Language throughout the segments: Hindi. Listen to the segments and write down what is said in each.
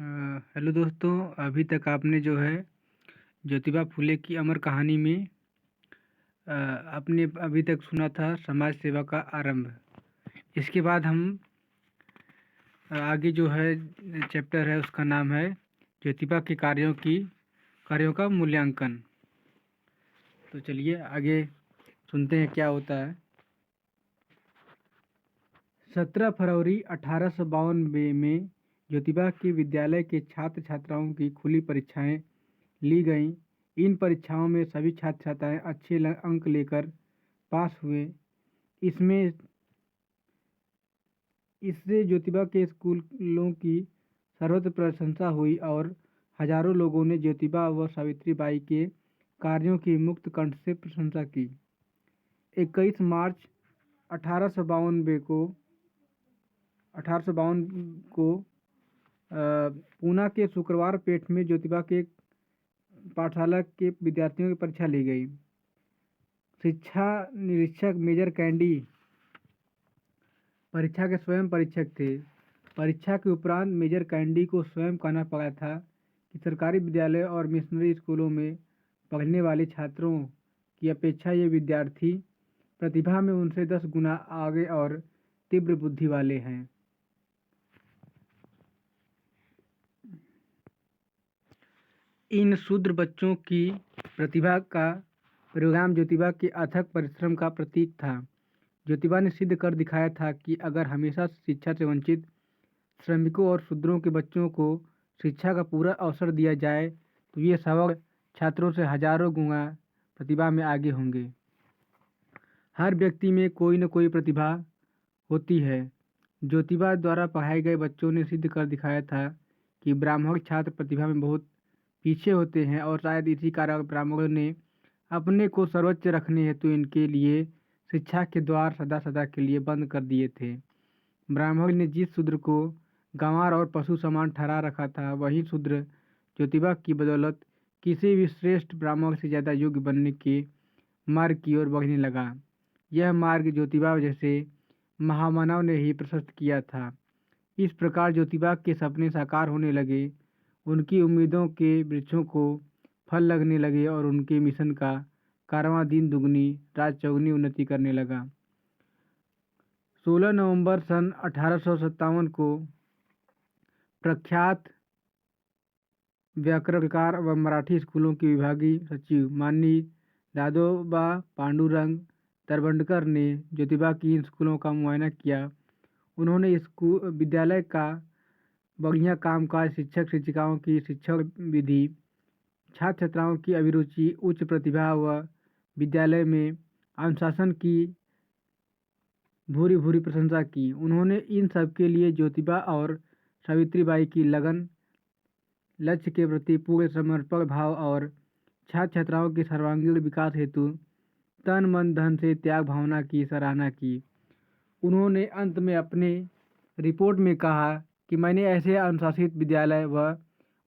हेलो दोस्तों। अभी तक आपने जो है ज्योतिबा फुले की अमर कहानी में आपने अभी तक सुना था समाज सेवा का आरंभ। इसके बाद हम आगे जो है चैप्टर है उसका नाम है ज्योतिबा के कार्यों का मूल्यांकन। तो चलिए आगे सुनते हैं क्या होता है। 17 फरवरी 1852 में ज्योतिबा के विद्यालय के छात्र छात्राओं की खुली परीक्षाएं ली गईं। इन परीक्षाओं में सभी छात्र छात्राएं अच्छे अंक लेकर पास हुए। इसमें इससे ज्योतिबा के स्कूलों की सर्वत्र प्रशंसा हुई और हजारों लोगों ने ज्योतिबा व सावित्री बाई के कार्यों की मुक्त कंठ से प्रशंसा की। 21 मार्च 1852 को पूना के शुक्रवार पेठ में ज्योतिबा के पाठशाला के विद्यार्थियों की परीक्षा ली गई। शिक्षा निरीक्षक मेजर कैंडी परीक्षा के स्वयं परीक्षक थे। परीक्षा के उपरांत मेजर कैंडी को स्वयं कहना पड़ा था कि सरकारी विद्यालय और मिशनरी स्कूलों में पढ़ने वाले छात्रों की अपेक्षा ये विद्यार्थी प्रतिभा में उनसे 10 गुना आगे और तीव्र बुद्धि वाले हैं। इन शूद्र बच्चों की प्रतिभा का परिणाम ज्योतिबा के अथक परिश्रम का प्रतीक था। ज्योतिबा ने सिद्ध कर दिखाया था कि अगर हमेशा शिक्षा से वंचित श्रमिकों और शूद्रों के बच्चों को शिक्षा का पूरा अवसर दिया जाए तो ये सवर्ण छात्रों से हजारों गुना प्रतिभा में आगे होंगे। हर व्यक्ति में कोई न कोई प्रतिभा होती है। ज्योतिबा द्वारा पढ़ाए गए बच्चों ने सिद्ध कर दिखाया था कि ब्राह्मण छात्र प्रतिभा में बहुत पीछे होते हैं और शायद इसी कारण ब्राह्मणों ने अपने को सर्वोच्च रखने हेतु इनके लिए शिक्षा के द्वार सदा सदा के लिए बंद कर दिए थे। ब्राह्मण ने जिस शूद्र को गंवार और पशु समान ठहरा रखा था, वही शूद्र ज्योतिबा की बदौलत किसी भी श्रेष्ठ ब्राह्मण से ज़्यादा योग्य बनने के मार्ग की ओर बढ़ने लगा। यह मार्ग ज्योतिबा जैसे महामानव ने ही प्रशस्त किया था। इस प्रकार ज्योतिबा के सपने साकार होने लगे, उनकी उम्मीदों के वृक्षों को फल लगने लगे और उनके मिशन का कारवां दिन दुगनी रात चौगुनी उन्नति करने लगा। 16 नवंबर सन 1857 को प्रख्यात व्याकरणकार व मराठी स्कूलों के विभागीय सचिव माननीय दादोबा पांडुरंग तरवंडकर ने ज्योतिबा की इन स्कूलों का मुआयना किया। उन्होंने विद्यालय का बढ़िया कामकाज, शिक्षक शिक्षिकाओं की शिक्षण विधि, छात्र छात्राओं की अभिरुचि, उच्च प्रतिभा व विद्यालय में अनुशासन की भूरी भूरी प्रशंसा की। उन्होंने इन सब के लिए ज्योतिबा और सावित्री बाई की लगन, लक्ष्य के प्रति पूरे समर्पण भाव और छात्र छात्राओं के सर्वांगीण विकास हेतु तन मन धन से त्याग भावना की सराहना की। उन्होंने अंत में अपने रिपोर्ट में कहा कि मैंने ऐसे अनुशासित विद्यालय व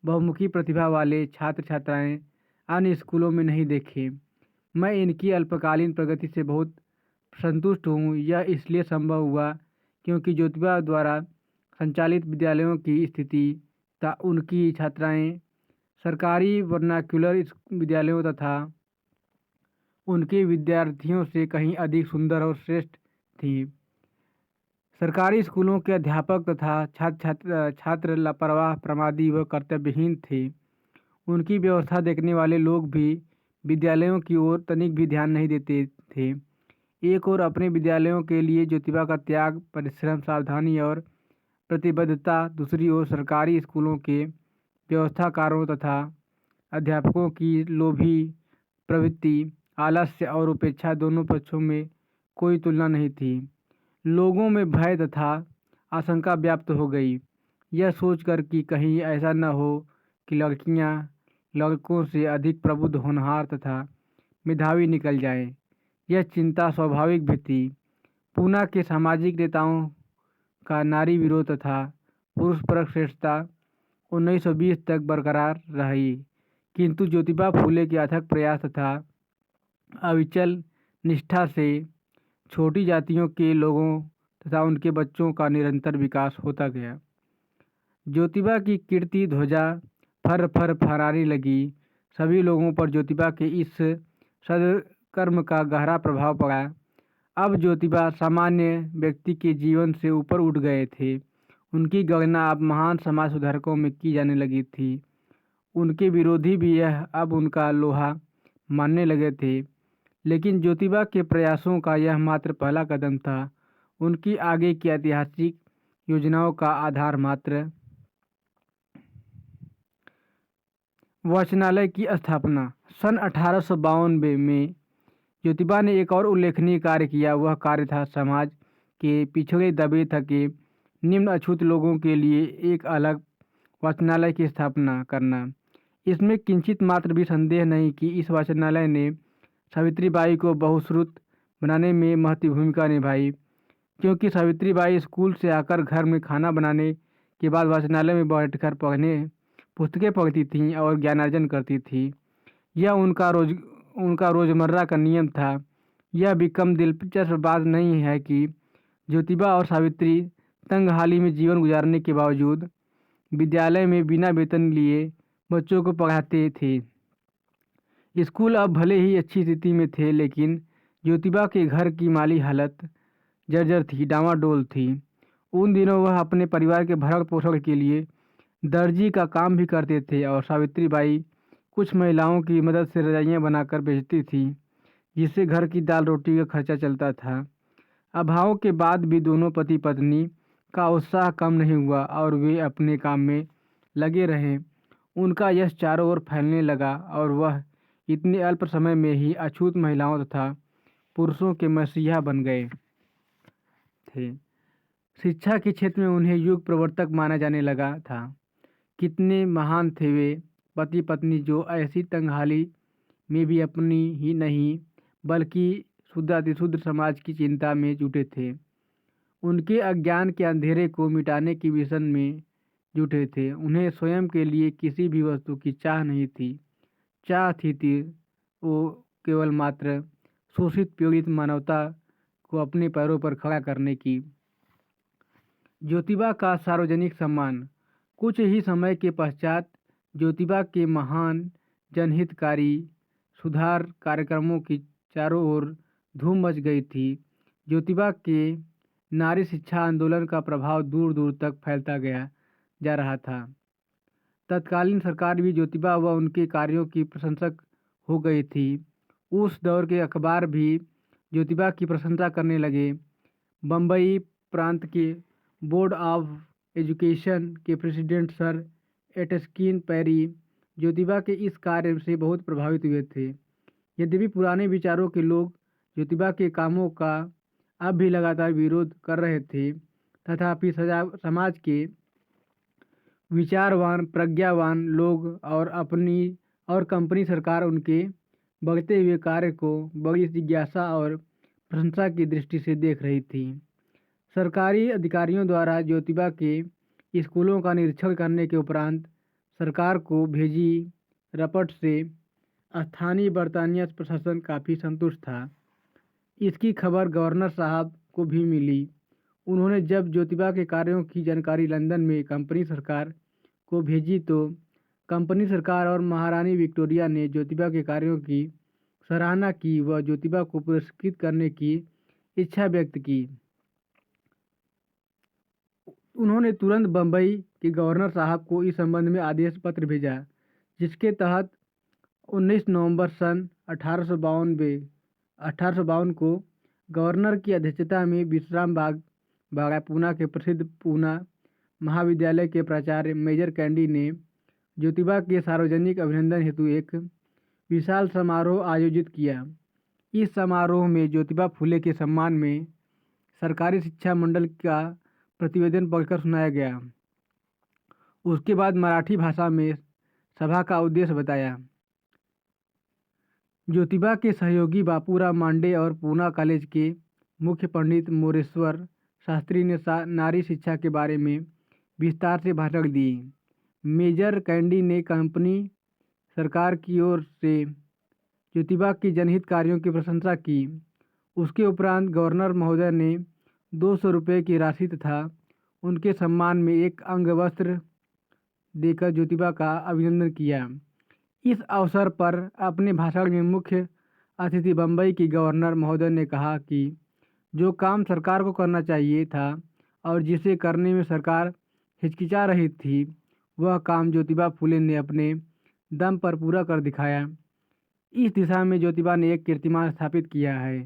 बहुमुखी प्रतिभा वाले छात्र छात्राएं अन्य स्कूलों में नहीं देखे। मैं इनकी अल्पकालीन प्रगति से बहुत संतुष्ट हूँ। यह इसलिए संभव हुआ क्योंकि ज्योतिबा द्वारा संचालित विद्यालयों की स्थिति तथा उनकी छात्राएं सरकारी वर्नाक्युलर विद्यालयों तथा उनके विद्यार्थियों से कहीं अधिक सुंदर और श्रेष्ठ थी। सरकारी स्कूलों के अध्यापक तथा छात्र लापरवाह, प्रमादी व कर्तव्यहीन थे। उनकी व्यवस्था देखने वाले लोग भी विद्यालयों की ओर तनिक भी ध्यान नहीं देते थे। एक ओर अपने विद्यालयों के लिए ज्योतिबा का त्याग, परिश्रम, सावधानी और प्रतिबद्धता, दूसरी ओर सरकारी स्कूलों के व्यवस्थाकारों तथा अध्यापकों की लोभी प्रवृत्ति, आलस्य और उपेक्षा, दोनों पक्षों में कोई तुलना नहीं थी। लोगों में भय तथा आशंका व्याप्त हो गई, यह सोचकर कि कहीं ऐसा न हो कि लड़कियां लड़कों से अधिक प्रबुद्ध, होनहार तथा मेधावी निकल जाएं। यह चिंता स्वाभाविक भी थी। पूना के सामाजिक नेताओं का नारी विरोध तथा पुरुष परक श्रेष्ठता 1920 तक बरकरार रही, किंतु ज्योतिबा फूले के अथक प्रयास तथा अविचल निष्ठा से छोटी जातियों के लोगों तथा उनके बच्चों का निरंतर विकास होता गया। ज्योतिबा की कीर्ति ध्वजा फर फर फहराने लगी। सभी लोगों पर ज्योतिबा के इस सदकर्म का गहरा प्रभाव पड़ा। अब ज्योतिबा सामान्य व्यक्ति के जीवन से ऊपर उठ गए थे। उनकी गणना अब महान समाज सुधारकों में की जाने लगी थी। उनके विरोधी भी यह अब उनका लोहा मानने लगे थे। लेकिन ज्योतिबा के प्रयासों का यह मात्र पहला कदम था। उनकी आगे की ऐतिहासिक योजनाओं का आधार मात्र वाचनालय की स्थापना। सन 1852 में ज्योतिबा ने एक और उल्लेखनीय कार्य किया। वह कार्य था समाज के पिछड़े दबे थके निम्न अछूत लोगों के लिए एक अलग वाचनालय की स्थापना करना। इसमें किंचित मात्र भी संदेह नहीं कि इस वाचनालय ने सावित्रीबाई को बहुश्रुत बनाने में महत्वपूर्ण भूमिका निभाई, क्योंकि सावित्रीबाई स्कूल से आकर घर में खाना बनाने के बाद वाचनालय में बैठकर पुस्तकें पढ़ती थीं और ज्ञानार्जन करती थीं। यह उनका रोज़मर्रा का नियम था। यह भी कम दिलचस्प बात नहीं है कि ज्योतिबा और सावित्री तंगहाली में जीवन गुजारने के बावजूद विद्यालय में बिना वेतन लिए बच्चों को पढ़ाते थे। स्कूल अब भले ही अच्छी स्थिति में थे, लेकिन ज्योतिबा के घर की माली हालत जर्जर थी, डामाडोल थी। उन दिनों वह अपने परिवार के भरण पोषण के लिए दर्जी का काम भी करते थे और सावित्रीबाई कुछ महिलाओं की मदद से रजाइयाँ बनाकर बेचती थी, जिससे घर की दाल रोटी का खर्चा चलता था। अभाव के बाद भी दोनों पति पत्नी का उत्साह कम नहीं हुआ और वे अपने काम में लगे रहे। उनका यश चारों ओर फैलने लगा और वह इतने अल्प समय में ही अछूत महिलाओं तथा पुरुषों के मसीहा बन गए थे। शिक्षा के क्षेत्र में उन्हें युग प्रवर्तक माना जाने लगा था। कितने महान थे वे पति पत्नी जो ऐसी तंगहाली में भी अपनी ही नहीं बल्कि शुद्ध अतिशुद्ध समाज की चिंता में जुटे थे। उनके अज्ञान के अंधेरे को मिटाने की मिशन में जुटे थे। उन्हें स्वयं के लिए किसी भी वस्तु की चाह नहीं थी। चाह थी वो केवल मात्र शोषित पीड़ित मानवता को अपने पैरों पर खड़ा करने की। ज्योतिबा का सार्वजनिक सम्मान। कुछ ही समय के पश्चात ज्योतिबा के महान जनहितकारी सुधार कार्यक्रमों की चारों ओर धूम मच गई थी। ज्योतिबा के नारी शिक्षा आंदोलन का प्रभाव दूर दूर तक फैलता गया जा रहा था। तत्कालीन सरकार भी ज्योतिबा व उनके कार्यों की प्रशंसक हो गई थी। उस दौर के अखबार भी ज्योतिबा की प्रशंसा करने लगे। बम्बई प्रांत के बोर्ड ऑफ एजुकेशन के प्रेसिडेंट सर एटस्किन पेरी ज्योतिबा के इस कार्य से बहुत प्रभावित हुए थे। यद्यपि पुराने विचारों के लोग ज्योतिबा के कामों का अब भी लगातार विरोध कर रहे थे, तथापि समाज के विचारवान प्रज्ञावान लोग और कंपनी सरकार उनके बढ़ते हुए कार्य को बड़ी जिज्ञासा और प्रशंसा की दृष्टि से देख रही थी। सरकारी अधिकारियों द्वारा ज्योतिबा के स्कूलों का निरीक्षण करने के उपरांत सरकार को भेजी रपट से स्थानीय बरतानिया प्रशासन काफ़ी संतुष्ट था। इसकी खबर गवर्नर साहब को भी मिली। उन्होंने जब ज्योतिबा के कार्यों की जानकारी लंदन में कंपनी सरकार को भेजी तो कंपनी सरकार और महारानी विक्टोरिया ने ज्योतिबा के कार्यों की सराहना की व ज्योतिबा को पुरस्कृत करने की इच्छा व्यक्त की। उन्होंने तुरंत बम्बई के गवर्नर साहब को इस संबंध में आदेश पत्र भेजा, जिसके तहत 19 नवंबर सन 1852 को गवर्नर की अध्यक्षता में विश्राम बाग पूना के प्रसिद्ध पूना महाविद्यालय के प्राचार्य मेजर कैंडी ने ज्योतिबा के सार्वजनिक अभिनंदन हेतु एक विशाल समारोह आयोजित किया। इस समारोह में ज्योतिबा फुले के सम्मान में सरकारी शिक्षा मंडल का प्रतिवेदन पढ़कर सुनाया गया। उसके बाद मराठी भाषा में सभा का उद्देश्य बताया। ज्योतिबा के सहयोगी बापूराव मांडे और पूना कॉलेज के मुख्य पंडित मोरेश्वर शास्त्री ने नारी शिक्षा के बारे में विस्तार से भाषण दी। मेजर कैंडी ने कंपनी सरकार की ओर से ज्योतिबा की जनहित कार्यों की प्रशंसा की। उसके उपरांत गवर्नर महोदय ने 200 रुपये की राशि तथा उनके सम्मान में एक अंगवस्त्र देकर ज्योतिबा का अभिनंदन किया। इस अवसर पर अपने भाषण में मुख्य अतिथि बम्बई की गवर्नर महोदय ने कहा कि जो काम सरकार को करना चाहिए था और जिसे करने में सरकार हिचकिचा रही थी, वह काम ज्योतिबा फुले ने अपने दम पर पूरा कर दिखाया। इस दिशा में ज्योतिबा ने एक कीर्तिमान स्थापित किया है।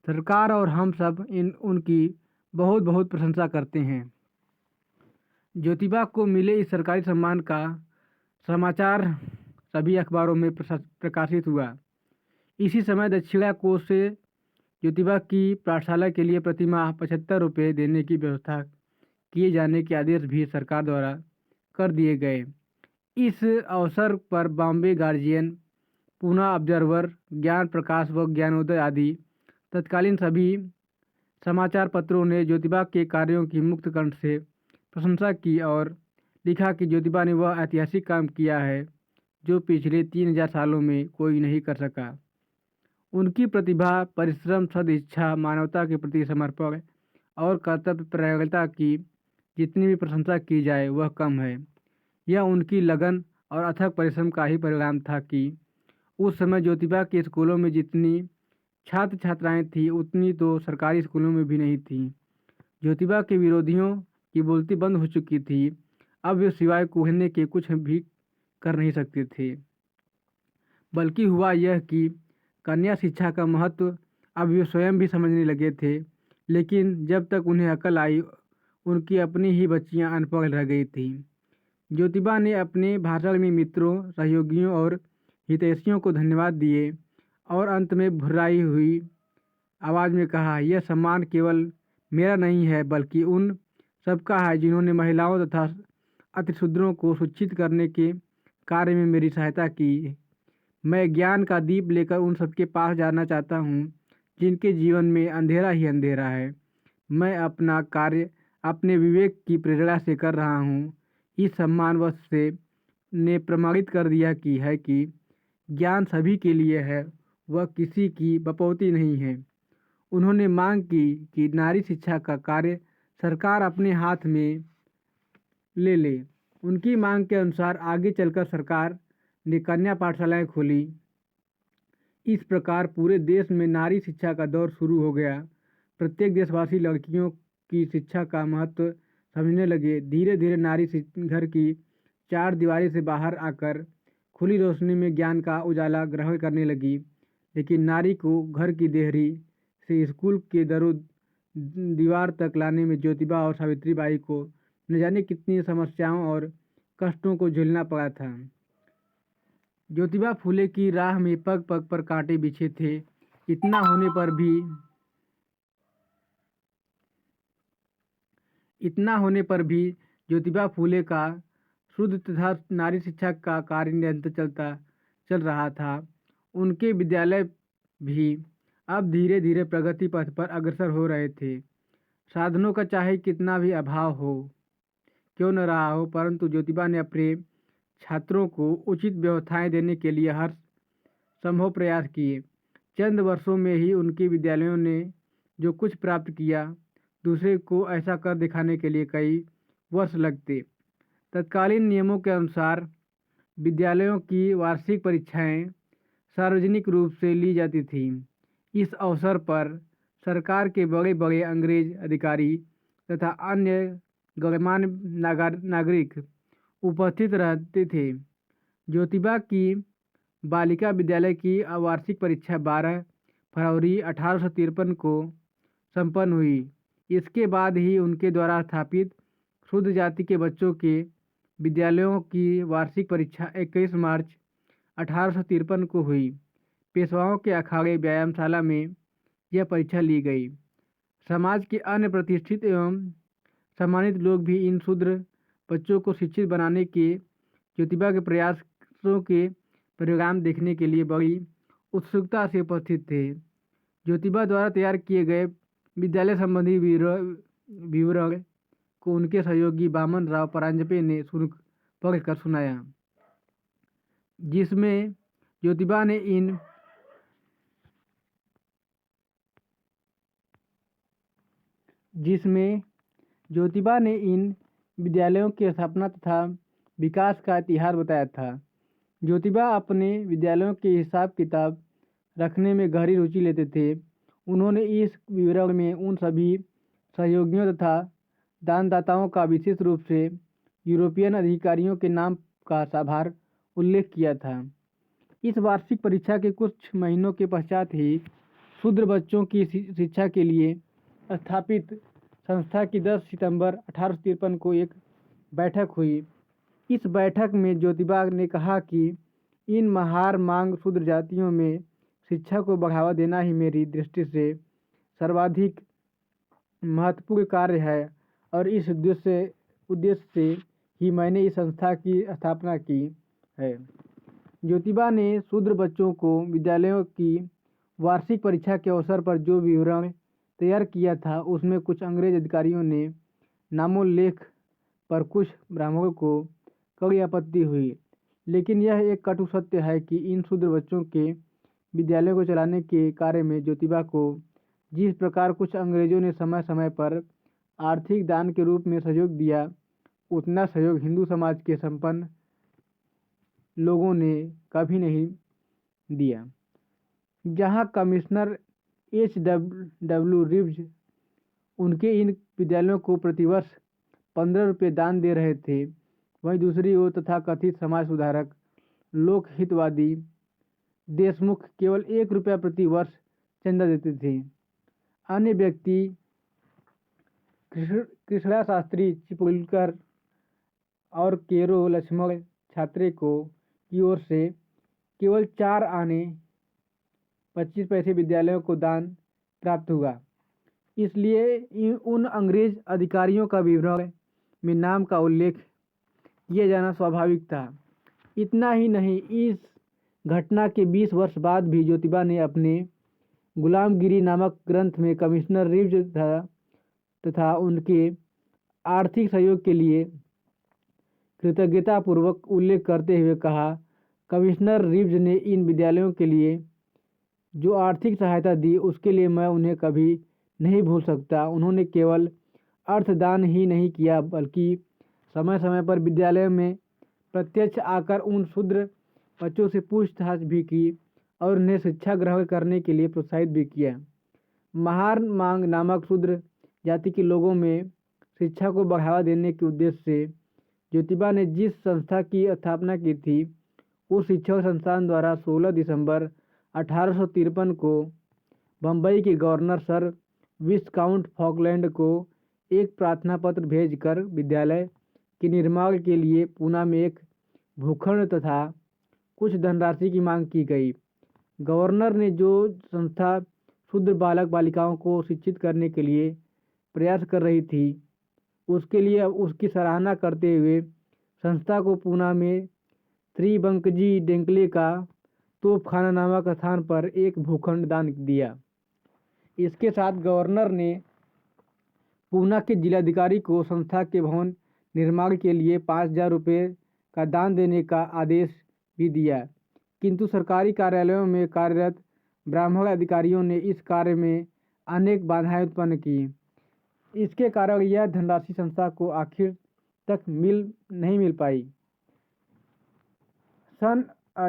सरकार और हम सब उनकी बहुत बहुत प्रशंसा करते हैं। ज्योतिबा को मिले इस सरकारी सम्मान का समाचार सभी अखबारों में प्रकाशित हुआ। इसी समय दक्षिणा कोष से ज्योतिबा की पाठशाला के लिए प्रतिमाह 75 रुपये देने की व्यवस्था किए जाने के आदेश भी सरकार द्वारा कर दिए गए। इस अवसर पर बॉम्बे गार्जियन, पूना ऑब्जर्वर, ज्ञान प्रकाश व ज्ञानोदय आदि तत्कालीन सभी समाचार पत्रों ने ज्योतिबा के कार्यों की मुक्त कंठ से प्रशंसा की और लिखा कि ज्योतिबा ने वह ऐतिहासिक काम किया है जो पिछले 3000 सालों में कोई नहीं कर सका। उनकी प्रतिभा, परिश्रम, सदिच्छा, मानवता के प्रति समर्पण और कर्तव्यपरायणता की जितनी भी प्रशंसा की जाए वह कम है। यह उनकी लगन और अथक परिश्रम का ही परिणाम था कि उस समय ज्योतिबा के स्कूलों में जितनी छात्र छात्राएं थीं उतनी तो सरकारी स्कूलों में भी नहीं थीं। ज्योतिबा के विरोधियों की बोलती बंद हो चुकी थी। अब वे सिवाय कहने के कुछ भी कर नहीं सकते थे। बल्कि हुआ यह कि कन्या शिक्षा का महत्व अब वे स्वयं भी समझने लगे थे, लेकिन जब तक उन्हें अकल आई उनकी अपनी ही बच्चियां अनपढ़ रह गई थीं। ज्योतिबा ने अपने भाषण में मित्रों, सहयोगियों और हितैषियों को धन्यवाद दिए और अंत में भुर्राई हुई आवाज़ में कहा, यह सम्मान केवल मेरा नहीं है बल्कि उन सबका है जिन्होंने महिलाओं तथा अतिशूद्रों को शिक्षित करने के कार्य में मेरी सहायता की। मैं ज्ञान का दीप लेकर उन सबके पास जाना चाहता हूँ जिनके जीवन में अंधेरा ही अंधेरा है। मैं अपना कार्य अपने विवेक की प्रेरणा से कर रहा हूँ। इस सम्मानवश से ने प्रमाणित कर दिया कि ज्ञान सभी के लिए है, वह किसी की बपौती नहीं है। उन्होंने मांग की कि नारी शिक्षा का कार्य सरकार अपने हाथ में ले ले। उनकी मांग के अनुसार आगे चलकर सरकार ने कन्या पाठशालाएं खोली। इस प्रकार पूरे देश में नारी शिक्षा का दौर शुरू हो गया। प्रत्येक देशवासी लड़कियों की शिक्षा का महत्व समझने लगे। धीरे धीरे नारी घर की चार दीवारी से बाहर आकर खुली रोशनी में ज्ञान का उजाला ग्रहण करने लगी। लेकिन नारी को घर की देहरी से स्कूल के दरों दीवार तक लाने में ज्योतिबा और सावित्रीबाई को न जाने कितनी समस्याओं और कष्टों को झेलना पड़ा था। ज्योतिबा फुले की राह में पग पग पर कांटे बिछे थे। इतना होने पर भी ज्योतिबा फुले का शुद्ध तथा नारी शिक्षा का कार्य निरंतर चल रहा था। उनके विद्यालय भी अब धीरे धीरे प्रगति पथ पर अग्रसर हो रहे थे। साधनों का चाहे कितना भी अभाव हो क्यों न रहा हो, परंतु ज्योतिबा ने अपने छात्रों को उचित व्यवस्थाएं देने के लिए हर संभव प्रयास किए। चंद वर्षों में ही उनके विद्यालयों ने जो कुछ प्राप्त किया, दूसरे को ऐसा कर दिखाने के लिए कई वर्ष लगते। तत्कालीन नियमों के अनुसार विद्यालयों की वार्षिक परीक्षाएं सार्वजनिक रूप से ली जाती थीं। इस अवसर पर सरकार के बड़े बड़े अंग्रेज अधिकारी तथा अन्य गणमान्य नागरिक उपस्थित रहते थे। ज्योतिबा की बालिका विद्यालय की वार्षिक परीक्षा 12 फरवरी 1853 को संपन्न हुई। इसके बाद ही उनके द्वारा स्थापित शुद्ध जाति के बच्चों के विद्यालयों की वार्षिक परीक्षा 21 मार्च 1853 को हुई। पेशवाओं के अखाड़े व्यायामशाला में यह परीक्षा ली गई। समाज के अन्य प्रतिष्ठित एवं सम्मानित लोग भी इन शूद्र बच्चों को शिक्षित बनाने के ज्योतिबा के प्रयासों के परिणाम देखने के लिए बड़ी उत्सुकता से उपस्थित थे। ज्योतिबा द्वारा तैयार किए गए विद्यालय संबंधी विवरण को उनके सहयोगी बामन राव परांजपे ने पढ़कर सुनाया, जिसमें ज्योतिबा ने इन विद्यालयों की स्थापना तथा विकास का इतिहास बताया था। ज्योतिबा अपने विद्यालयों के हिसाब किताब रखने में गहरी रुचि लेते थे। उन्होंने इस विवरण में उन सभी सहयोगियों तथा दानदाताओं का विशेष रूप से यूरोपियन अधिकारियों के नाम का साभार उल्लेख किया था। इस वार्षिक परीक्षा के कुछ महीनों के पश्चात ही शूद्र बच्चों की शिक्षा के लिए स्थापित संस्था की 10 सितंबर 1853 को एक बैठक हुई। इस बैठक में ज्योतिबा ने कहा कि इन महार मांग शूद्र जातियों में शिक्षा को बढ़ावा देना ही मेरी दृष्टि से सर्वाधिक महत्वपूर्ण कार्य है और इस उद्देश्य से ही मैंने इस संस्था की स्थापना की है। ज्योतिबा ने शूद्र बच्चों को विद्यालयों की वार्षिक परीक्षा के अवसर पर जो विवरण तैयार किया था उसमें कुछ अंग्रेज अधिकारियों ने नामोल्लेख पर कुछ ब्राह्मणों को कड़ी आपत्ति हुई, लेकिन यह एक कटु सत्य है कि इन शूद्र बच्चों के विद्यालयों को चलाने के कार्य में ज्योतिबा को जिस प्रकार कुछ अंग्रेजों ने समय समय पर आर्थिक दान के रूप में सहयोग दिया, उतना सहयोग हिंदू समाज के संपन्न लोगों ने कभी नहीं दिया। जहां कमिश्नर H.W. रिव्ज उनके इन विद्यालयों को प्रतिवर्ष 15 रुपये दान दे रहे थे, वहीं दूसरी ओर तथाकथित समाज सुधारक लोकहितवादी देशमुख केवल 1 रुपया प्रति वर्ष चंदा देते थे। अन्य व्यक्ति कृष्णा शास्त्री चिपलुलकर और केरो लक्ष्मण छात्रे की ओर से केवल 4 आने 25 पैसे विद्यालयों को दान प्राप्त हुआ। इसलिए उन अंग्रेज अधिकारियों का विवरण में नाम का उल्लेख किया जाना स्वाभाविक था। इतना ही नहीं, इस घटना के 20 वर्ष बाद भी ज्योतिबा ने अपने गुलामगिरी नामक ग्रंथ में कमिश्नर रिव्ज तथा उनके आर्थिक सहयोग के लिए कृतज्ञतापूर्वक उल्लेख करते हुए कहा, कमिश्नर रिव्ज ने इन विद्यालयों के लिए जो आर्थिक सहायता दी उसके लिए मैं उन्हें कभी नहीं भूल सकता। उन्होंने केवल अर्थदान ही नहीं किया बल्कि समय समय पर विद्यालय में प्रत्यक्ष आकर उन शूद्र बच्चों से पूछताछ भी की और उन्हें शिक्षा ग्रहण करने के लिए प्रोत्साहित भी किया। महार मांग नामक शूद्र जाति के लोगों में शिक्षा को बढ़ावा देने के उद्देश्य से ज्योतिबा ने जिस संस्था की स्थापना की थी, उस शिक्षक संस्थान द्वारा 16 दिसंबर 1853 को बम्बई के गवर्नर सर विस्काउंट फॉकलैंड को एक प्रार्थना पत्र भेजकर विद्यालय के निर्माण के लिए पूना में एक भूखंड तथा कुछ धनराशि की मांग की गई। गवर्नर ने जो संस्था शूद्र बालक बालिकाओं को शिक्षित करने के लिए प्रयास कर रही थी, उसके लिए उसकी सराहना करते हुए संस्था को पूना में त्रिबंकजी डेंकले का तोपखाना नामक स्थान पर एक भूखंड दान दिया। इसके साथ गवर्नर ने पूना के जिलाधिकारी को संस्था के भवन निर्माण के लिए 5,000 रुपये का दान देने का आदेश भी दिया, किंतु सरकारी कार्यालयों में कार्यरत ब्राह्मण अधिकारियों ने इस कार्य में अनेक बाधाएं उत्पन्न की। इसके कारण यह धनराशि संस्था को आखिर तक नहीं मिल पाई।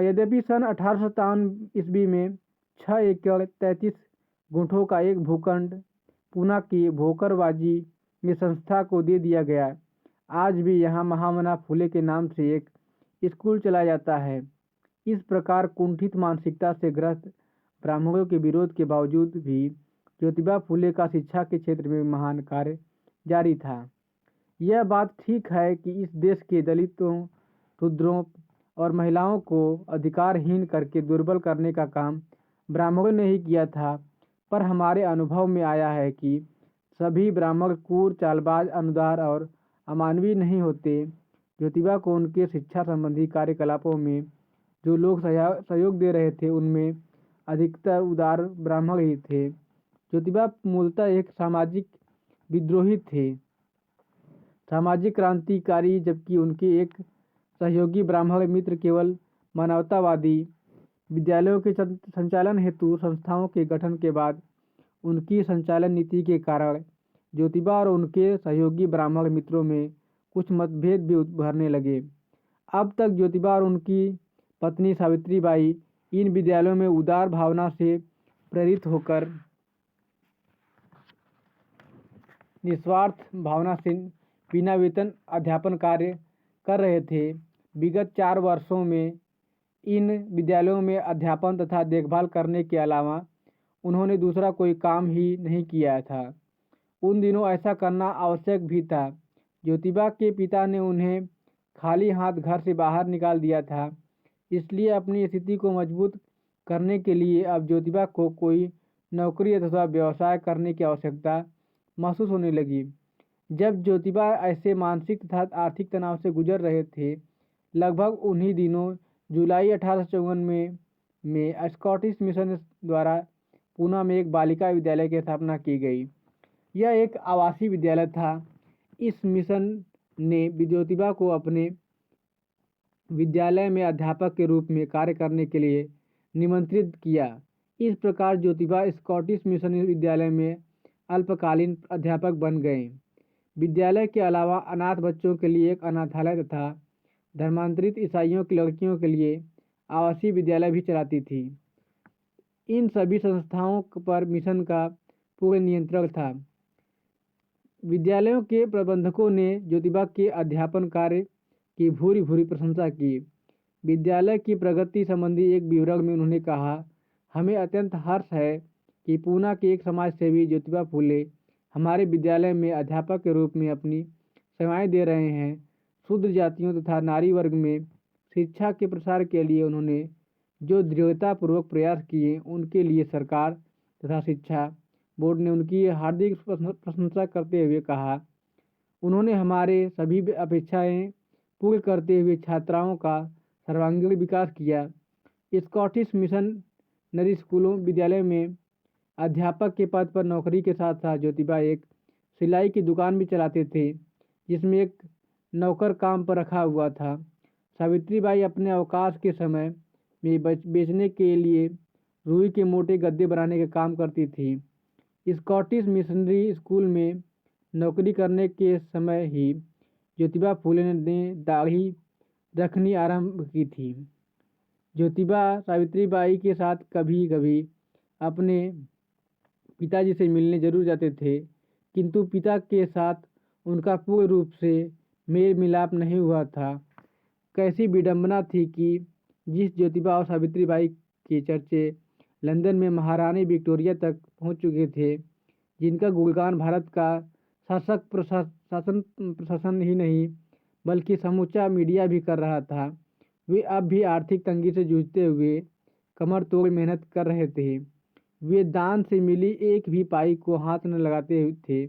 यद्यपि सन 1857 ईस्वी में 6 एकड़ 33 गुंठों का एक भूखंड पूना की भोकरबाजी में संस्था को दे दिया गया, आज भी यहाँ महामना फुले के नाम से एक स्कूल चलाया जाता है। इस प्रकार कुंठित मानसिकता से ग्रस्त ब्राह्मणों के विरोध के बावजूद भी ज्योतिबा फुले का शिक्षा के क्षेत्र में महान कार्य जारी था। यह बात ठीक है कि इस देश के दलितों, शूद्रों और महिलाओं को अधिकारहीन करके दुर्बल करने का काम ब्राह्मणों ने ही किया था, पर हमारे अनुभव में आया है कि सभी ब्राह्मण क्रूर, चालबाज, अनुदार और अमानवीय नहीं होते। ज्योतिबा को उनके शिक्षा संबंधी कार्यकलापों में जो लोग सहयोग दे रहे थे उनमें अधिकतर उदार ब्राह्मण ही थे। ज्योतिबा मूलतः एक सामाजिक विद्रोही थे, सामाजिक क्रांतिकारी, जबकि उनके एक सहयोगी ब्राह्मण मित्र केवल मानवतावादी। विद्यालयों के संचालन हेतु संस्थाओं के गठन के बाद उनकी संचालन नीति के कारण ज्योतिबा और उनके सहयोगी ब्राह्मण मित्रों में कुछ मतभेद भी उभरने लगे। अब तक ज्योतिबा और उनकी पत्नी सावित्रीबाई इन विद्यालयों में उदार भावना से प्रेरित होकर निस्वार्थ भावना से बिना वेतन अध्यापन कार्य कर रहे थे। विगत 4 वर्षों में इन विद्यालयों में अध्यापन तथा देखभाल करने के अलावा उन्होंने दूसरा कोई काम ही नहीं किया था। उन दिनों ऐसा करना आवश्यक भी था। ज्योतिबा के पिता ने उन्हें खाली हाथ घर से बाहर निकाल दिया था, इसलिए अपनी स्थिति को मजबूत करने के लिए अब ज्योतिबा को कोई नौकरी अथवा व्यवसाय करने की आवश्यकता महसूस होने लगी। जब ज्योतिबा ऐसे मानसिक तथा आर्थिक तनाव से गुजर रहे थे, लगभग उन्हीं दिनों जुलाई 1854 में स्कॉटिश मिशन द्वारा पूना में एक बालिका विद्यालय की स्थापना की गई। यह एक आवासीय विद्यालय था। इस मिशन ने ज्योतिबा को अपने विद्यालय में अध्यापक के रूप में कार्य करने के लिए निमंत्रित किया। इस प्रकार ज्योतिबा स्कॉटिश मिशन विद्यालय में अल्पकालीन अध्यापक बन गए। विद्यालय के अलावा अनाथ बच्चों के लिए एक अनाथालय तथा धर्मांतरित ईसाइयों की लड़कियों के लिए आवासीय विद्यालय भी चलाती थी। इन सभी संस्थाओं पर मिशन का पूर्ण नियंत्रण था। विद्यालयों के प्रबंधकों ने ज्योतिबा के अध्यापन कार्य की भूरी भूरी प्रशंसा की। विद्यालय की प्रगति संबंधी एक विवरण में उन्होंने कहा, हमें अत्यंत हर्ष है कि पूना के एक समाज सेवी ज्योतिबा फूले हमारे विद्यालय में अध्यापक के रूप में अपनी सेवाएं दे रहे हैं। शूद्र जातियों तथा नारी वर्ग में शिक्षा के प्रसार के लिए उन्होंने जो दृढ़तापूर्वक प्रयास किए, उनके लिए सरकार तथा शिक्षा बोर्ड ने उनकी हार्दिक प्रशंसा करते हुए कहा, उन्होंने हमारे सभी अपेक्षाएं पूर्ण करते हुए छात्राओं का सर्वांगीण विकास किया। स्कॉटिश मिशनरी स्कूलों विद्यालय में अध्यापक के पद पर नौकरी के साथ साथ ज्योतिबा एक सिलाई की दुकान भी चलाते थे, जिसमें एक नौकर काम पर रखा हुआ था। सावित्रीबाई अपने अवकाश के समय में बेचने के लिए रुई के मोटे गद्दे बनाने का काम करती थी। स्कॉटिश मिशनरी स्कूल में नौकरी करने के समय ही ज्योतिबा फूले ने दाढ़ी रखनी आरंभ की थी। ज्योतिबा सावित्रीबाई के साथ कभी कभी अपने पिताजी से मिलने जरूर जाते थे, किंतु पिता के साथ उनका पूर्ण रूप से मेल मिलाप नहीं हुआ था। कैसी विडंबना थी कि जिस ज्योतिबा और सावित्रीबाई के चर्चे लंदन में महारानी विक्टोरिया तक पहुंच चुके थे, जिनका गुणगान भारत का शासक प्रशासन ही नहीं बल्कि समूचा मीडिया भी कर रहा था, वे अब भी आर्थिक तंगी से जूझते हुए कमर तोड़ मेहनत कर रहे थे। वे दान से मिली एक भी पाई को हाथ न लगाते थे।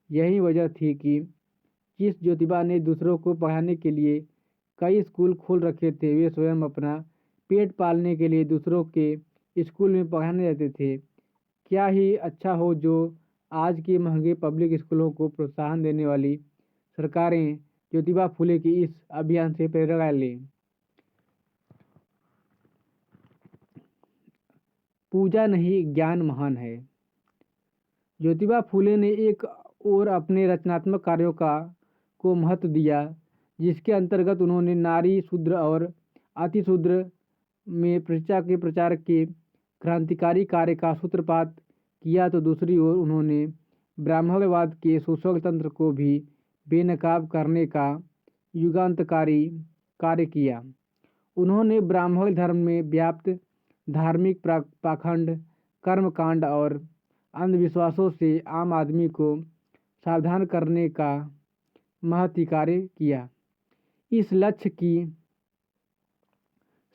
यही वजह थी कि जिस ज्योतिबा ने दूसरों को पढ़ाने के लिए कई स्कूल खोल रखे थे, वे स्वयं अपना पेट पालने के लिए दूसरों के स्कूल में पढ़ाने जाते थे। क्या ही अच्छा हो जो आज के महंगे पब्लिक स्कूलों को प्रोत्साहन देने वाली सरकारें ज्योतिबा फूले की इस अभियान से प्रेरणा लें। पूजा नहीं, ज्ञान महान है। ज्योतिबा फूले ने एक और अपने रचनात्मक कार्यों को महत्व दिया, जिसके अंतर्गत उन्होंने नारी शूद्र और अतिशूद्र में शिक्षा के प्रचार के क्रांतिकारी कार्य का सूत्रपात किया, तो दूसरी ओर उन्होंने ब्राह्मणवाद के शोषण तंत्र को भी बेनकाब करने का युगांतकारी कार्य किया। उन्होंने ब्राह्मण धर्म में व्याप्त धार्मिक पाखंड, कर्मकांड और अंधविश्वासों से आम आदमी को सावधान करने का महती कार्य किया। इस लक्ष्य की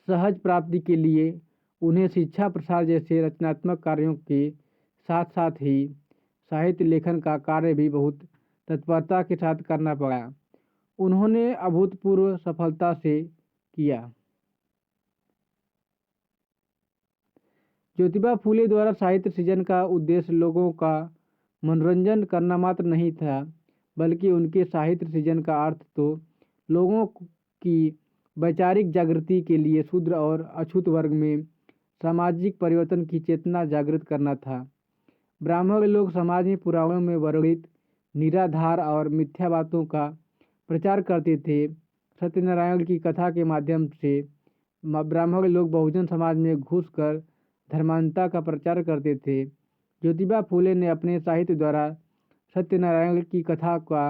सहज प्राप्ति के लिए उन्हें शिक्षा प्रसार जैसे रचनात्मक कार्यों के साथ साथ ही साहित्य लेखन का कार्य भी बहुत तत्परता के साथ करना पड़ा। उन्होंने अभूतपूर्व सफलता से किया। ज्योतिबा फूले द्वारा साहित्य सृजन का उद्देश्य लोगों का मनोरंजन करना मात्र नहीं था, बल्कि उनके साहित्य सृजन का अर्थ तो लोगों की वैचारिक जागृति के लिए शूद्र और अछूत वर्ग में सामाजिक परिवर्तन की चेतना जागृत करना था। ब्राह्मण लोग समाज में पुराणों में वर्णित निराधार और मिथ्या बातों का प्रचार करते थे। सत्यनारायण की कथा के माध्यम से ब्राह्मण लोग बहुजन समाज में घुसकर धर्मांधता का प्रचार करते थे। ज्योतिबा फूले ने अपने साहित्य द्वारा सत्यनारायण की कथा का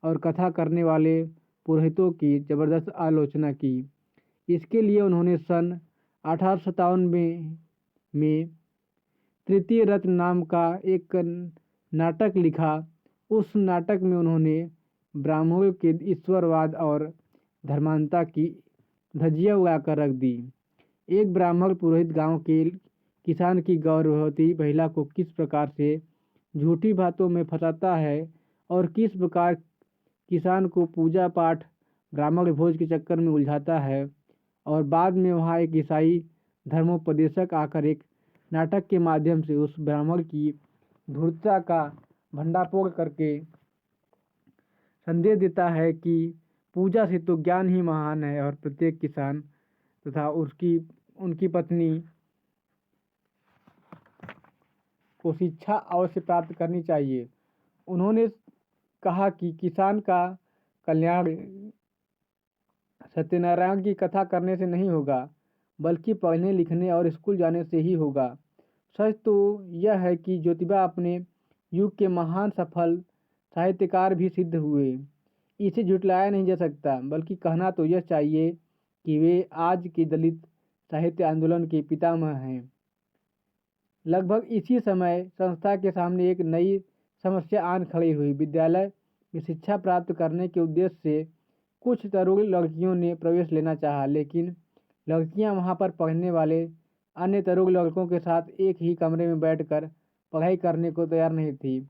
और कथा करने वाले पुरोहितों की जबरदस्त आलोचना की। इसके लिए उन्होंने सन 1857 में तृतीय रत्न नाम का एक नाटक लिखा। उस नाटक में उन्होंने ब्राह्मणों के ईश्वरवाद और धर्मांधता की धज्जियां उड़ाकर रख दी। एक ब्राह्मण पुरोहित गांव के किसान की गर्भवती महिला को किस प्रकार से झूठी बातों में फंसाता है और किस प्रकार किसान को पूजा पाठ ब्राह्मण भोज के चक्कर में उलझाता है, और बाद में वहाँ एक ईसाई धर्मोपदेशक आकर एक नाटक के माध्यम से उस ब्राह्मण की धूर्तता का भंडाफोड़ करके संदेश देता है कि पूजा से तो ज्ञान ही महान है और प्रत्येक किसान तथा उनकी पत्नी को शिक्षा अवश्य प्राप्त करनी चाहिए। उन्होंने कहा कि किसान का कल्याण सत्यनारायण की कथा करने से नहीं होगा, बल्कि पढ़ने लिखने और स्कूल जाने से ही होगा। सच तो यह है कि ज्योतिबा अपने युग के महान सफल साहित्यकार भी सिद्ध हुए। इसे झुटलाया नहीं जा सकता, बल्कि कहना तो यह चाहिए कि वे आज के दलित साहित्य आंदोलन के पितामह हैं। लगभग इसी समय संस्था के सामने एक नई समस्या आन खड़ी हुई। विद्यालय में शिक्षा प्राप्त करने के उद्देश्य से कुछ तरुण लड़कियों ने प्रवेश लेना चाहा, लेकिन लड़कियां वहां पर पढ़ने वाले अन्य तरुण लड़कों के साथ एक ही कमरे में बैठकर पढ़ाई करने को तैयार नहीं थी।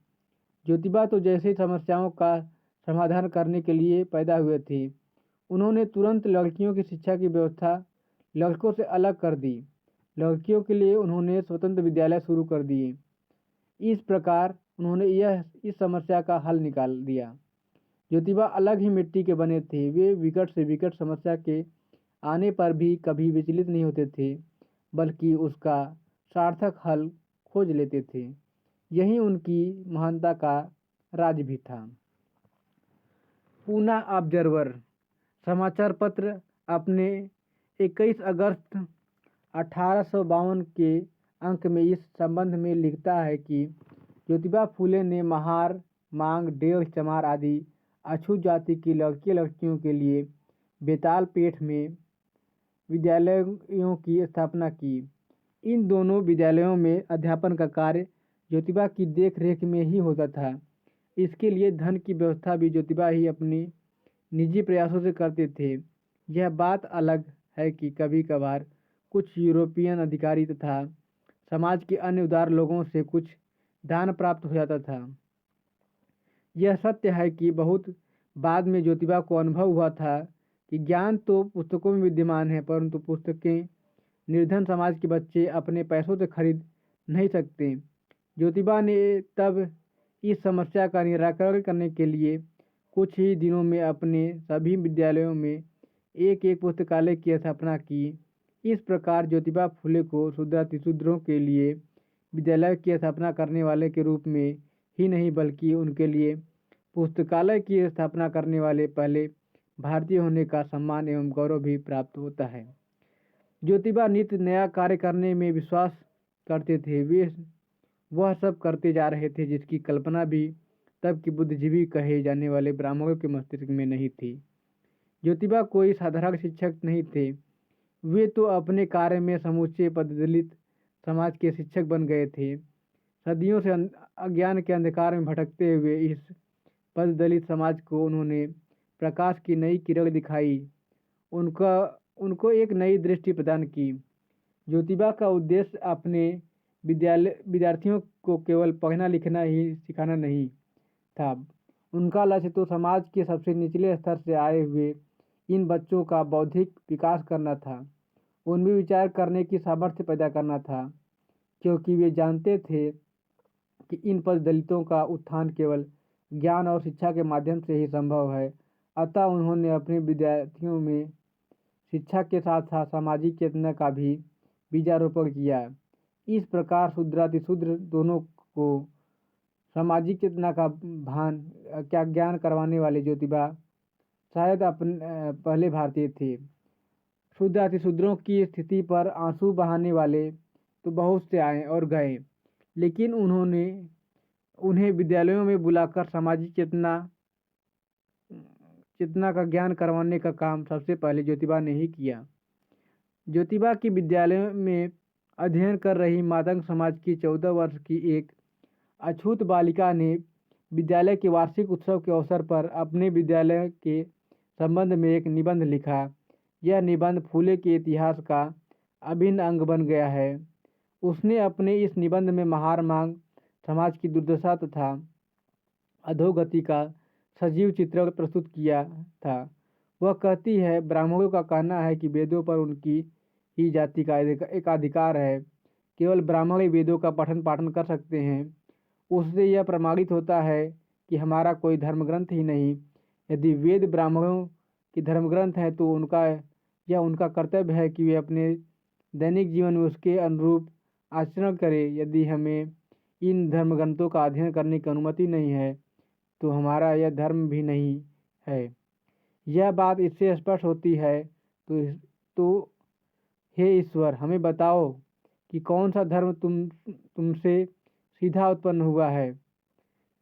ज्योतिबा तो जैसे समस्याओं का समाधान करने के लिए पैदा हुए थे। उन्होंने तुरंत लड़कियों की शिक्षा की व्यवस्था लड़कों से अलग कर दी। लड़कियों के लिए उन्होंने स्वतंत्र विद्यालय शुरू कर दिए। इस प्रकार उन्होंने इस समस्या का हल निकाल दिया। ज्योतिबा अलग ही मिट्टी के बने थे। वे विकट से विकट समस्या के आने पर भी कभी विचलित नहीं होते थे, बल्कि उसका सार्थक हल खोज लेते थे। यही उनकी महानता का राज भी था। पूना ऑब्जर्वर समाचार पत्र अपने 21 अगस्त 1852 के अंक में इस संबंध में लिखता है कि ज्योतिबा फूले ने महार, मांग, डेढ़, चमार आदि अछूत जाति की लड़कियों के लिए बेताल पेठ में विद्यालयों की स्थापना की। इन दोनों विद्यालयों में अध्यापन का कार्य ज्योतिबा की देख रेख में ही होता था। इसके लिए धन की व्यवस्था भी ज्योतिबा ही अपने निजी प्रयासों से करते थे। यह बात अलग है कि कभी कभार कुछ यूरोपियन अधिकारी तथा समाज के अन्य उदार लोगों से कुछ दान प्राप्त हो जाता था। यह सत्य है कि बहुत बाद में ज्योतिबा को अनुभव हुआ था कि ज्ञान तो पुस्तकों में विद्यमान है, परंतु पुस्तकें निर्धन समाज के बच्चे अपने पैसों से खरीद नहीं सकते। ज्योतिबा ने तब इस समस्या का निराकरण करने के लिए कुछ ही दिनों में अपने सभी विद्यालयों में एक एक पुस्तकालय की स्थापना की। इस प्रकार ज्योतिबा फूले को शूद्रातिशूद्रों के लिए विद्यालय की स्थापना करने वाले के रूप में ही नहीं, बल्कि उनके लिए पुस्तकालय की स्थापना करने वाले पहले भारतीय होने का सम्मान एवं गौरव भी प्राप्त होता है। ज्योतिबा नित्य नया कार्य करने में विश्वास करते थे। वे वह सब करते जा रहे थे जिसकी कल्पना भी तब के बुद्धिजीवी कहे जाने वाले ब्राह्मणों के मस्तिष्क में नहीं थी। ज्योतिबा कोई साधारण शिक्षक नहीं थे। वे तो अपने कार्य में समूचे पददलित समाज के शिक्षक बन गए थे। सदियों से अज्ञान के अंधकार में भटकते हुए इस पददलित समाज को उन्होंने प्रकाश की नई किरण दिखाई, उनको एक नई दृष्टि प्रदान की। ज्योतिबा का उद्देश्य अपने विद्यार्थियों को केवल पढ़ना लिखना ही सिखाना नहीं था। उनका लक्ष्य तो समाज के सबसे निचले स्तर से आए हुए इन बच्चों का बौद्धिक विकास करना था, उनमें विचार करने की सामर्थ्य पैदा करना था, क्योंकि वे जानते थे कि इन दलितों का उत्थान केवल ज्ञान और शिक्षा के माध्यम से ही संभव है। अतः उन्होंने अपने विद्यार्थियों में शिक्षा के साथ साथ सामाजिक चेतना का भी बीजारोपण किया। इस प्रकार शूद्रातिशूद्र दोनों को सामाजिक चेतना का ज्ञान करवाने वाले ज्योतिबा शायद पहले भारतीय थे। शुद्ध अतिशूद्रों की स्थिति पर आंसू बहाने वाले तो बहुत से आए और गए, लेकिन उन्हें विद्यालयों में बुलाकर सामाजिक चेतना चेतना का ज्ञान करवाने का काम सबसे पहले ज्योतिबा ने ही किया। ज्योतिबा की विद्यालय में अध्ययन कर रही मातंग समाज की 14 वर्ष की एक अछूत बालिका ने विद्यालय के वार्षिक उत्सव के अवसर पर अपने विद्यालय के संबंध में एक निबंध लिखा। यह निबंध फूले के इतिहास का अभिन्न अंग बन गया है। उसने अपने इस निबंध में महार मांग समाज की दुर्दशा तथा अधोगति का सजीव चित्र प्रस्तुत किया था। वह कहती है, ब्राह्मणों का कहना है कि वेदों पर उनकी ही जाति का एक अधिकार है। केवल ब्राह्मण ही वेदों का पठन पाठन कर सकते हैं। उससे यह प्रमाणित होता है कि हमारा कोई धर्म ग्रंथ ही नहीं। यदि वेद ब्राह्मणों के धर्म ग्रंथ हैं तो यह उनका कर्तव्य है कि वे अपने दैनिक जीवन में उसके अनुरूप आचरण करें। यदि हमें इन धर्म ग्रंथों का अध्ययन करने की अनुमति नहीं है तो हमारा यह धर्म भी नहीं है। यह बात इससे स्पष्ट होती है तो हे ईश्वर, हमें बताओ कि कौन सा धर्म तुमसे सीधा उत्पन्न हुआ है,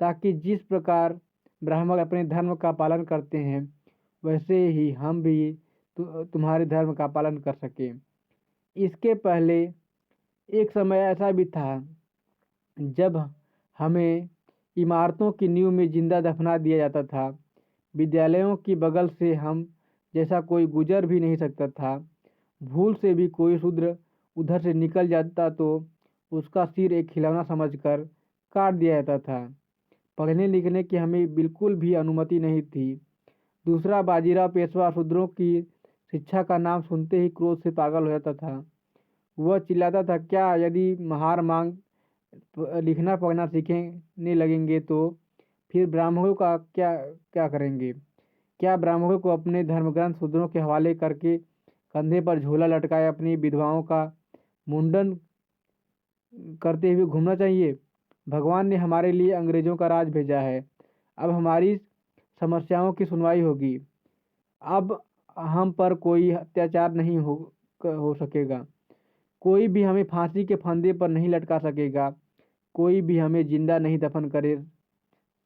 ताकि जिस प्रकार ब्राह्मण अपने धर्म का पालन करते हैं वैसे ही हम भी तुम्हारे धर्म का पालन कर सकें। इसके पहले एक समय ऐसा भी था जब हमें इमारतों की नींव में जिंदा दफना दिया जाता था। विद्यालयों की बगल से हम जैसा कोई गुजर भी नहीं सकता था। भूल से भी कोई शूद्र उधर से निकल जाता तो उसका सिर एक खिलौना समझकर काट दिया जाता था। पढ़ने लिखने की हमें बिल्कुल भी अनुमति नहीं थी। दूसरा बाजीराव पेशवा शूद्रों की शिक्षा का नाम सुनते ही क्रोध से पागल हो जाता था। वह चिल्लाता था, क्या यदि महार मांग लिखना पढ़ना सीखने लगेंगे तो फिर ब्राह्मणों का क्या क्या करेंगे? क्या ब्राह्मणों को अपने धर्मग्रंथ शूद्रों के हवाले करके कंधे पर झोला लटकाए अपनी विधवाओं का मुंडन करते हुए घूमना चाहिए? भगवान ने हमारे लिए अंग्रेजों का राज भेजा है। अब हमारी समस्याओं की सुनवाई होगी। अब हम पर कोई अत्याचार नहीं हो सकेगा। कोई भी हमें फांसी के फंदे पर नहीं लटका सकेगा। कोई भी हमें जिंदा नहीं दफन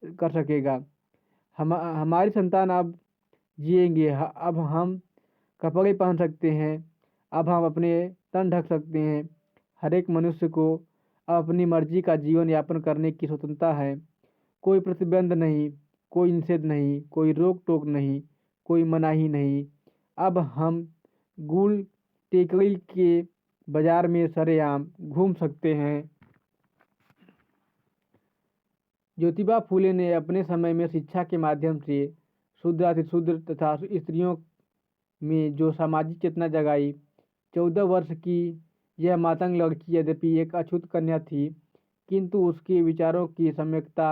कर सकेगा। हमारी संतान अब जिएंगे। अब हम कपड़े पहन सकते हैं। अब हम अपने तन ढक सकते हैं। हर एक मनुष्य को अपनी मर्जी का जीवन यापन करने की स्वतंत्रता है। कोई प्रतिबंध नहीं, कोई निषेध नहीं, कोई रोक टोक नहीं, कोई मनाही नहीं। अब हम गुल टेकड़ी के बाजार में सरेआम घूम सकते हैं। ज्योतिबा फूले ने अपने समय में शिक्षा के माध्यम से शूद्र अतिशूद्र तथा स्त्रियों में जो सामाजिक चेतना जगाई। 14 वर्ष की यह मातंग लड़की यद्यपि एक अछूत कन्या थी, किंतु उसके विचारों की सम्यकता,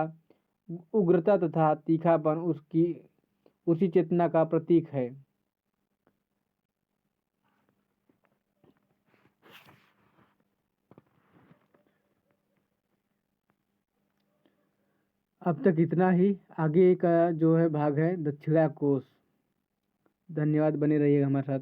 उग्रता तथा तीखापन उसी चेतना का प्रतीक है। अब तक इतना ही। आगे का जो है भाग है दक्षिणा कोश। धन्यवाद, बने रहिएगा हमारे साथ।